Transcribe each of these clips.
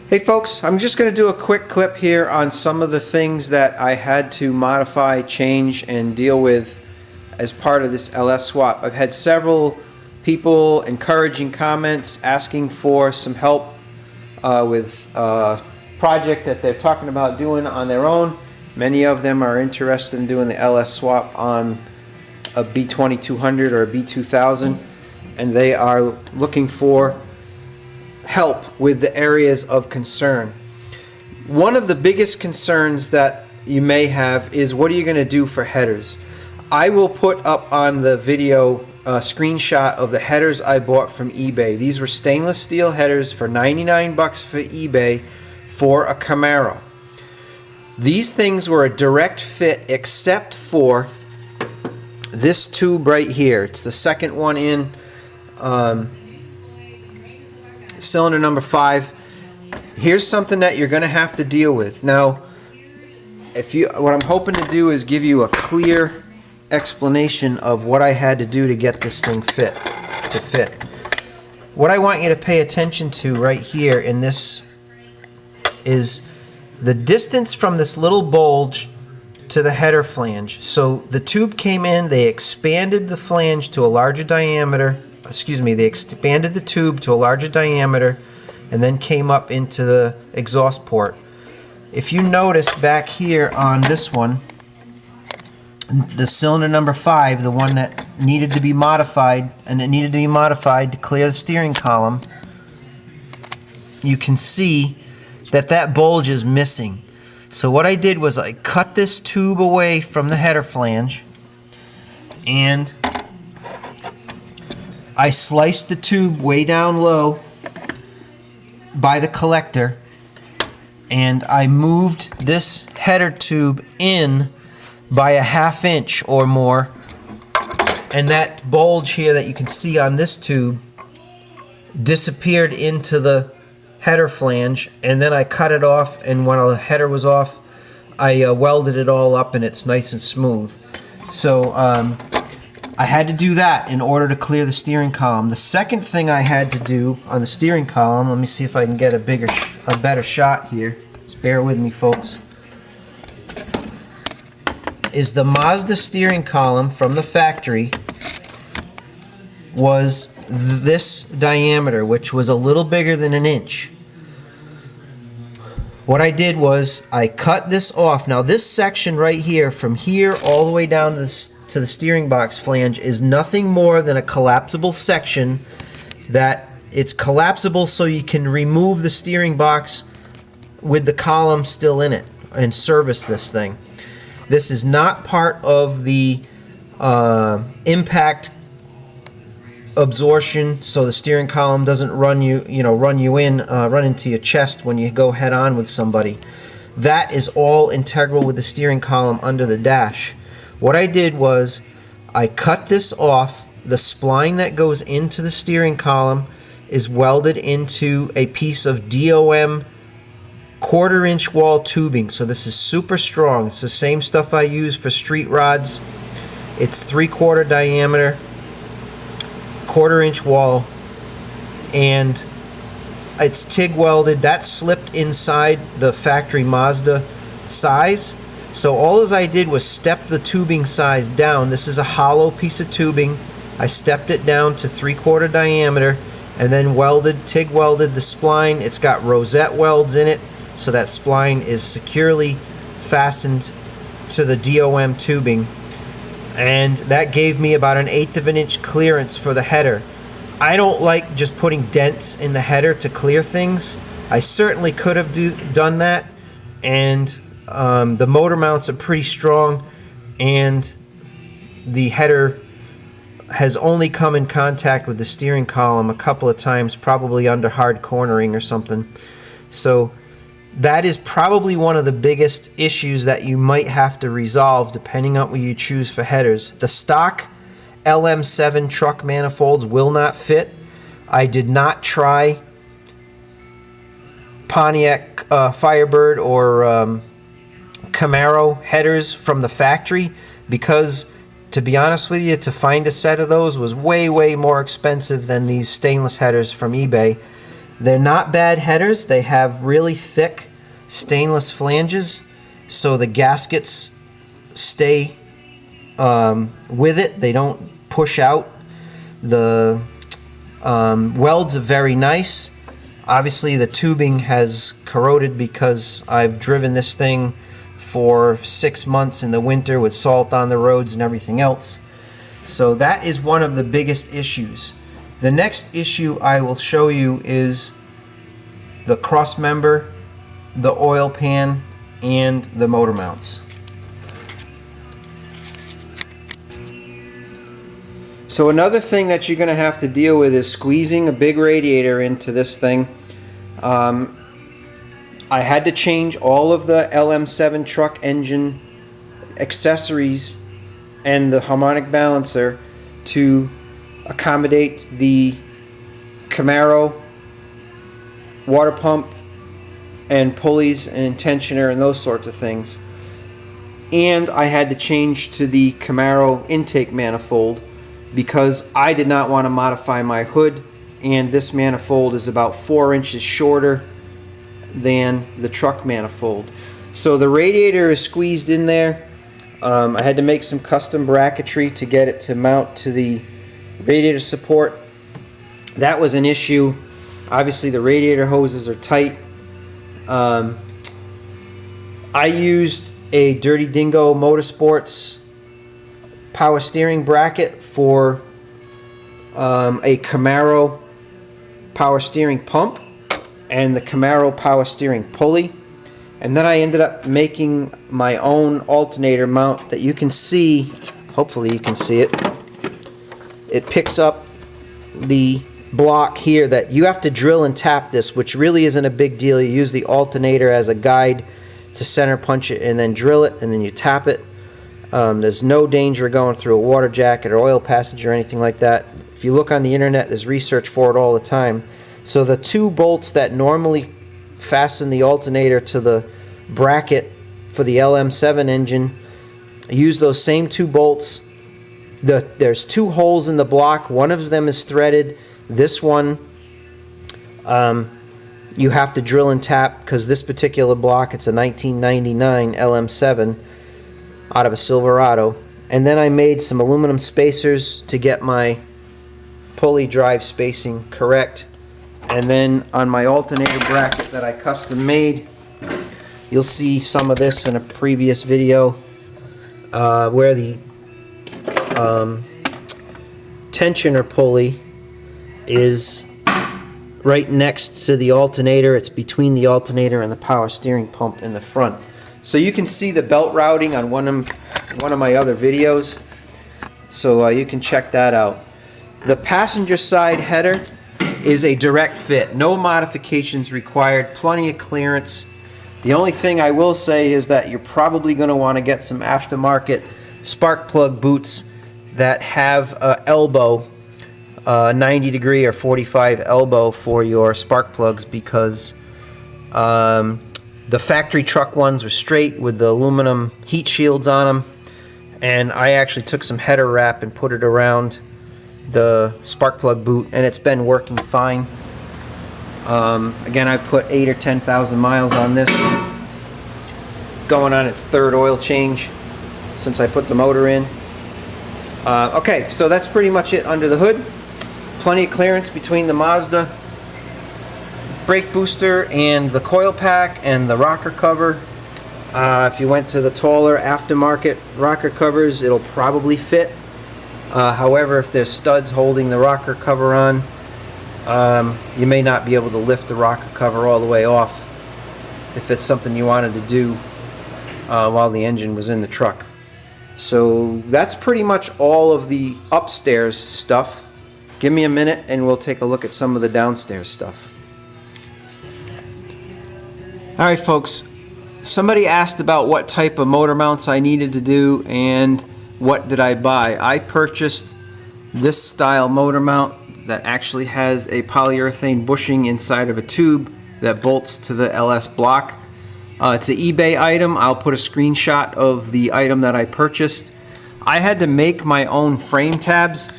Hey folks, I'm just going to do a quick clip here on some of the things that I had to modify, change, and deal with as part of this LS swap. I've had several people encouraging comments asking for some help with a project that they're talking about doing on their own. Many of them are interested in doing the LS swap on a B2200 or a B2000, and they are looking for help with the areas of concern. One of the biggest concerns that you may have is, what are you going to do for headers? I will put up on the video a screenshot of the headers I bought from eBay. These were stainless steel headers for 99 bucks for eBay for a Camaro. These things were a direct fit except for this tube right here. It's the second one in, cylinder number 5. Here's something that you're going to have to deal with. Now, what I'm hoping to do is give you a clear explanation of what I had to do to get this thing fit. What I want you to pay attention to right here in this is the distance from this little bulge to the header flange. So the tube came in, they expanded the flange to a larger diameter, they expanded the tube to a larger diameter and then came up into the exhaust port. If you notice back here on this one, the cylinder number 5, the one that needed to be modified, and it needed to be modified to clear the steering column, you can see that that bulge is missing. So what I did was I cut this tube away from the header flange and I sliced the tube way down low by the collector, and I moved this header tube in by 1/2 inch or more, and that bulge here that you can see on this tube disappeared into the header flange, and then I cut it off, and when the header was off I welded it all up and it's nice and smooth. So I had to do that in order to clear the steering column. The second thing I had to do on the steering column, let me see if I can get a better shot here. Just bear with me, folks. Is the Mazda steering column from the factory was this diameter, which was a little bigger than 1 inch. What I did was I cut this off. Now this section right here, from here all the way down to the steering box flange, is nothing more than a collapsible section that it's collapsible so you can remove the steering box with the column still in it and service this thing. This is not part of the impact absorption, so the steering column doesn't run into your chest when you go head on with somebody. That is all integral with the steering column under the dash. What I did was I cut this off. The spline that goes into the steering column is welded into a piece of DOM 1/4 inch wall tubing. So this is super strong. It's the same stuff I use for street rods. It's 3/4 diameter, 1/4 inch wall, and it's TIG welded. That slipped inside the factory Mazda size. So all as I did was step the tubing size down. This is a hollow piece of tubing. I stepped it down to 3/4 diameter and then TIG welded the spline. It's got rosette welds in it, so that spline is securely fastened to the DOM tubing. And that gave me about 1/8 of an inch clearance for the header. I don't like just putting dents in the header to clear things. I certainly could have done that, and the motor mounts are pretty strong, and the header has only come in contact with the steering column a couple of times, probably under hard cornering or something. So that is probably one of the biggest issues that you might have to resolve depending on what you choose for headers. The stock LM7 truck manifolds will not fit. I did not try Pontiac Firebird or Camaro headers from the factory because, to be honest with you, to find a set of those was way more expensive than these stainless headers from eBay. They're not bad headers. They have really thick stainless flanges, so the gaskets stay with it. They don't push out. The welds are very nice. Obviously the tubing has corroded because I've driven this thing for 6 months in the winter with salt on the roads and everything else. So that is one of the biggest issues. The next issue I will show you is the crossmember, the oil pan, and the motor mounts. So another thing that you're going to have to deal with is squeezing a big radiator into this thing. I had to change all of the LM7 truck engine accessories and the harmonic balancer to accommodate the Camaro water pump and pulleys and tensioner and those sorts of things. And I had to change to the Camaro intake manifold because I did not want to modify my hood, and this manifold is about 4 inches shorter than the truck manifold. So the radiator is squeezed in there. I had to make some custom bracketry to get it to mount to the radiator support. That was an issue. Obviously the radiator hoses are tight. I used a Dirty Dingo Motorsports power steering bracket for a Camaro power steering pump and the Camaro power steering pulley. And then I ended up making my own alternator mount that you can see. Hopefully you can see it. It picks up the block here that you have to drill and tap this, which really isn't a big deal. You use the alternator as a guide to center punch it and then drill it, and then you tap it. There's no danger of going through a water jacket or oil passage or anything like that. If you look on the internet, there's research for it all the time. So the two bolts that normally fasten the alternator to the bracket for the LM7 engine, use those same two bolts. There's two holes in the block. One of them is threaded. This one you have to drill and tap because this particular block, it's a 1999 LM7 out of a Silverado. And then I made some aluminum spacers to get my pulley drive spacing correct. And then on my alternator bracket that I custom made, you'll see some of this in a previous video where the tensioner pulley is right next to the alternator. It's between the alternator and the power steering pump in the front. So you can see the belt routing on one of my other videos, so you can check that out. The passenger side header is a direct fit, no modifications required, plenty of clearance. The only thing I will say is that you're probably going to want to get some aftermarket spark plug boots that have elbow, 90 degree or 45 elbow for your spark plugs, because the factory truck ones are straight with the aluminum heat shields on them, and I actually took some header wrap and put it around the spark plug boot, and it's been working fine. Again, I put 8,000 or 10,000 miles on this. It's going on its third oil change since I put the motor in. Okay, so that's pretty much it under the hood. Plenty of clearance between the Mazda brake booster and the coil pack and the rocker cover. If you went to the taller aftermarket rocker covers, it'll probably fit. However, if there's studs holding the rocker cover on, you may not be able to lift the rocker cover all the way off if it's something you wanted to do while the engine was in the truck. So that's pretty much all of the upstairs stuff. Give me a minute and we'll take a look at some of the downstairs stuff. Alright folks, somebody asked about what type of motor mounts I needed to do and what did I buy. I purchased this style motor mount that actually has a polyurethane bushing inside of a tube that bolts to the LS block. It's an eBay item. I'll put a screenshot of the item that I purchased. I had to make my own frame tabs.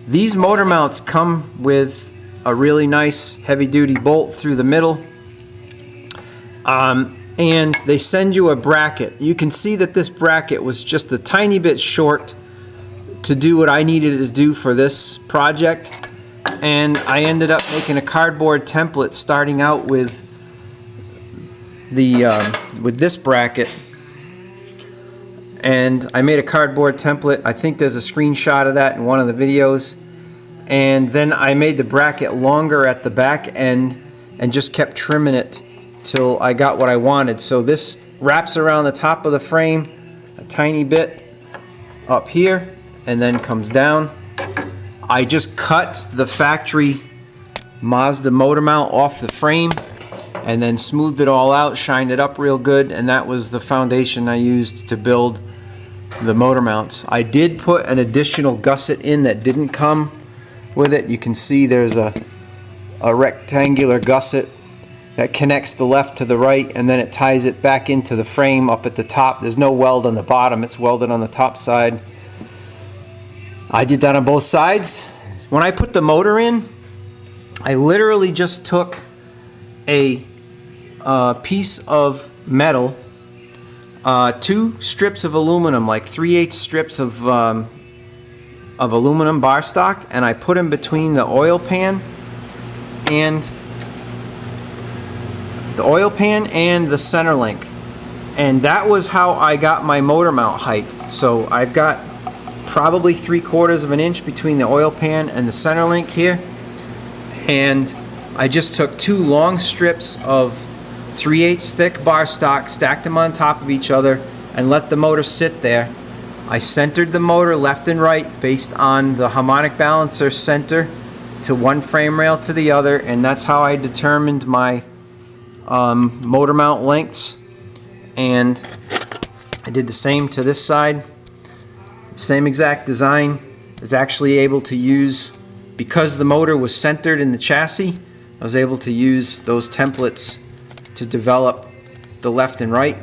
These motor mounts come with a really nice heavy-duty bolt through the middle. And they send you a bracket. You can see that this bracket was just a tiny bit short to do what I needed to do for this project, and I ended up making a cardboard template starting out with this bracket. And I made a cardboard template. I think there's a screenshot of that in one of the videos. And then I made the bracket longer at the back end and just kept trimming it till I got what I wanted. So this wraps around the top of the frame a tiny bit up here and then comes down. I just cut the factory Mazda motor mount off the frame and then smoothed it all out, shined it up real good, and that was the foundation I used to build the motor mounts. I did put an additional gusset in that didn't come with it. You can see there's a rectangular gusset that connects the left to the right, and then it ties it back into the frame up at the top. There's no weld on the bottom, it's welded on the top side. I did that on both sides. When I put the motor in, I literally just took a piece of metal, 2 strips of aluminum, like 3/8 strips of aluminum bar stock, and I put them between the oil pan and the center link, and that was how I got my motor mount height. So I've got probably 3/4 of an inch between the oil pan and the center link here, and I just took 2 long strips of 3/8 thick bar stock, stacked them on top of each other, and let the motor sit there. I centered the motor left and right based on the harmonic balancer center to one frame rail to the other, and that's how I determined my motor mount lengths. And I did the same to this side. Same exact design. I was actually able to use, because the motor was centered in the chassis, I was able to use those templates to develop the left and right,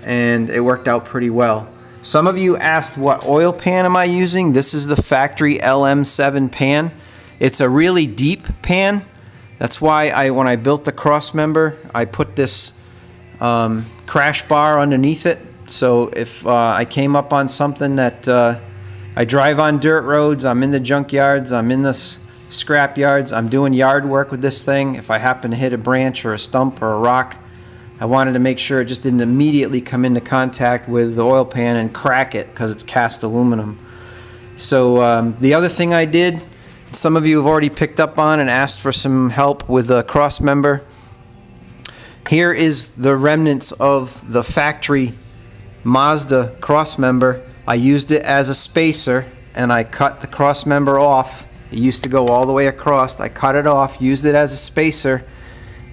and it worked out pretty well. Some of you asked, what oil pan am I using? This is the factory LM7 pan. It's a really deep pan. That's why when I built the Crossmember, I put this crash bar underneath it. So if I came up on something that I drive on dirt roads, I'm in the junkyards, I'm in the scrap yards, I'm doing yard work with this thing. If I happen to hit a branch or a stump or a rock, I wanted to make sure it just didn't immediately come into contact with the oil pan and crack it, because it's cast aluminum. So the other thing I did, some of you have already picked up on and asked for some help with the Crossmember. Here is the remnants of the factory Mazda Crossmember. I used it as a spacer, and I cut the Crossmember off. It used to go all the way across. I cut it off, used it as a spacer,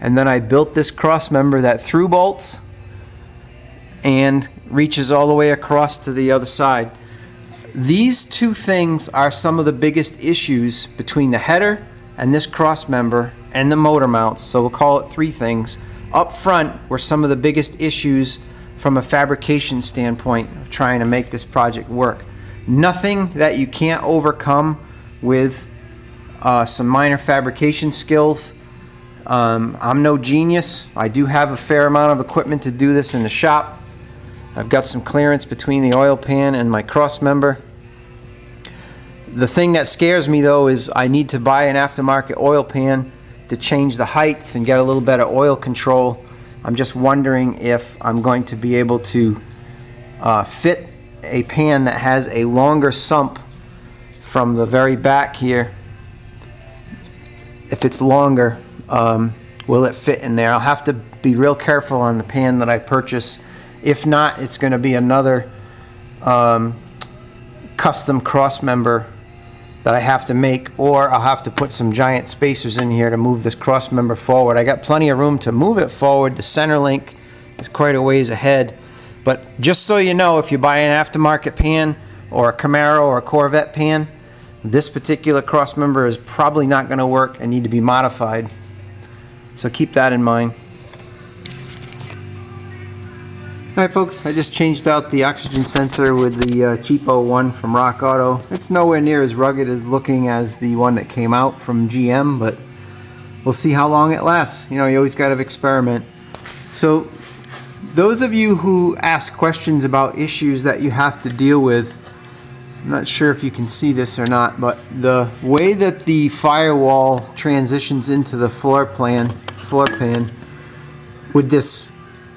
and then I built this Crossmember that through bolts and reaches all the way across to the other side. These two things are some of the biggest issues between the header and this Crossmember and the motor mounts, so we'll call it 3 things. Up front were some of the biggest issues from a fabrication standpoint of trying to make this project work. Nothing that you can't overcome with some minor fabrication skills. I'm no genius. I do have a fair amount of equipment to do this in the shop. I've got some clearance between the oil pan and my Crossmember. The thing that scares me though is I need to buy an aftermarket oil pan to change the height and get a little better oil control. I'm just wondering if I'm going to be able to fit a pan that has a longer sump from the very back here. If it's longer, will it fit in there? I'll have to be real careful on the pan that I purchase. If not, it's going to be another custom Crossmember that I have to make, or I'll have to put some giant spacers in here to move this Crossmember forward. I got plenty of room to move it forward. The center link is quite a ways ahead. But just so you know, if you buy an aftermarket pan or a Camaro or a Corvette pan, this particular Crossmember is probably not going to work and need to be modified. So keep that in mind. Alright folks, I just changed out the oxygen sensor with the cheapo one from Rock Auto. It's nowhere near as rugged as looking as the one that came out from GM, but we'll see how long it lasts. You know, you always got to experiment. So those of you who ask questions about issues that you have to deal with, I'm not sure if you can see this or not, but the way that the firewall transitions into the floor pan with this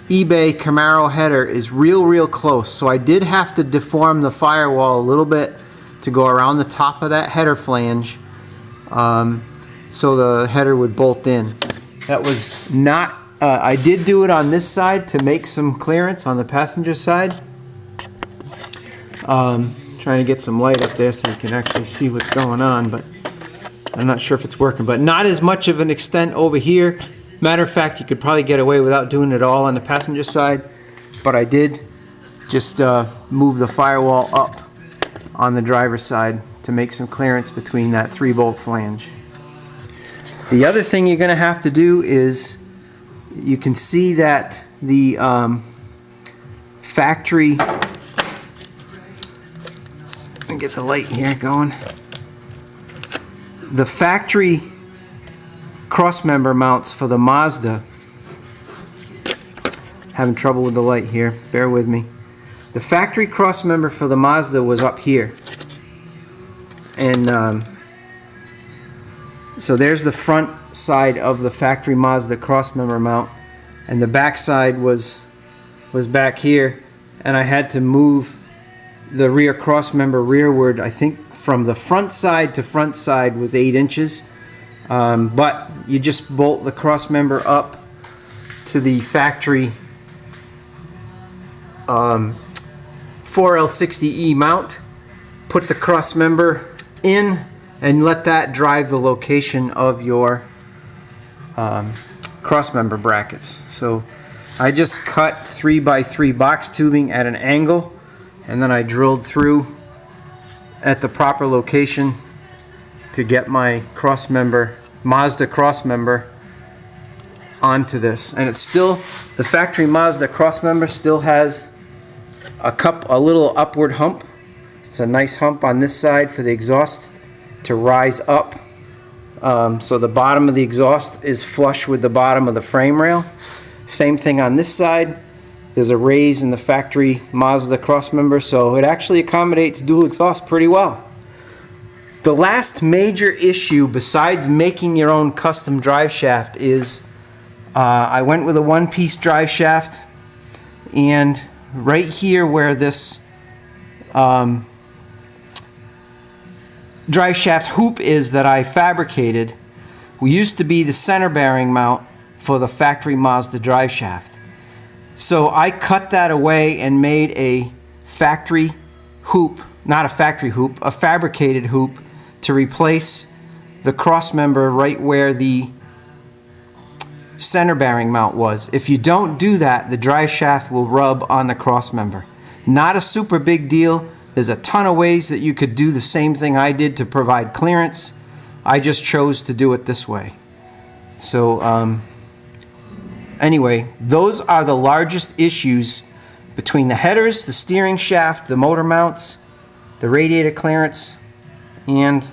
eBay Camaro header is real close. So I did have to deform the firewall a little bit to go around the top of that header flange, so the header would bolt in. That was not, I did do it on this side to make some clearance on the passenger side. Trying to get some light up there so you can actually see what's going on, but I'm not sure if it's working, but not as much of an extent over here. Matter of fact, you could probably get away without doing it all on the passenger side, but I did just move the firewall up on the driver's side to make some clearance between that 3-bolt flange. The other thing you're going to have to do is, you can see that the factory, let me get the light here going, the factory crossmember mounts for the Mazda, having trouble with the light here, bear with me. The factory crossmember for the Mazda was up here, and so there's the front side of the factory Mazda crossmember mount, and the back side was back here, and I had to move the rear crossmember rearward. I think from the front side to front side was 8 inches. But you just bolt the crossmember up to the factory 4L60E mount, put the crossmember in, and let that drive the location of your crossmember brackets. So I just cut 3x3 box tubing at an angle, and then I drilled through at the proper location to get my crossmember, Mazda crossmember, onto this. And it's still, the factory Mazda crossmember still has a little upward hump. It's a nice hump on this side for the exhaust to rise up. So the bottom of the exhaust is flush with the bottom of the frame rail. Same thing on this side. There's a raise in the factory Mazda crossmember, so it actually accommodates dual exhaust pretty well. The last major issue besides making your own custom drive shaft is I went with a one-piece drive shaft, and right here where this drive shaft hoop is that I fabricated used to be the center bearing mount for the factory Mazda drive shaft. So I cut that away and made a factory hoop, not a factory hoop, a fabricated hoop, to replace the crossmember right where the center bearing mount was. If you don't do that, the drive shaft will rub on the crossmember. Not a super big deal. There's a ton of ways that you could do the same thing I did to provide clearance. I just chose to do it this way. So anyway, those are the largest issues between the headers, the steering shaft, the motor mounts, the radiator clearance, and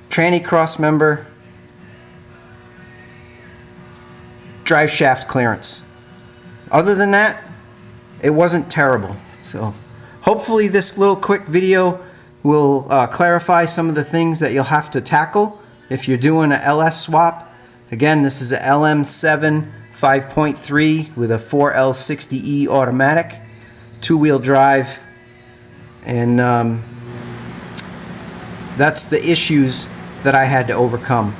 tranny crossmember, drive shaft clearance. Other than that, it wasn't terrible. So hopefully this little quick video will clarify some of the things that you'll have to tackle if you're doing an LS swap. Again, this is a LM7 5.3 with a 4L60E automatic, 2-wheel drive, and that's the issues that I had to overcome.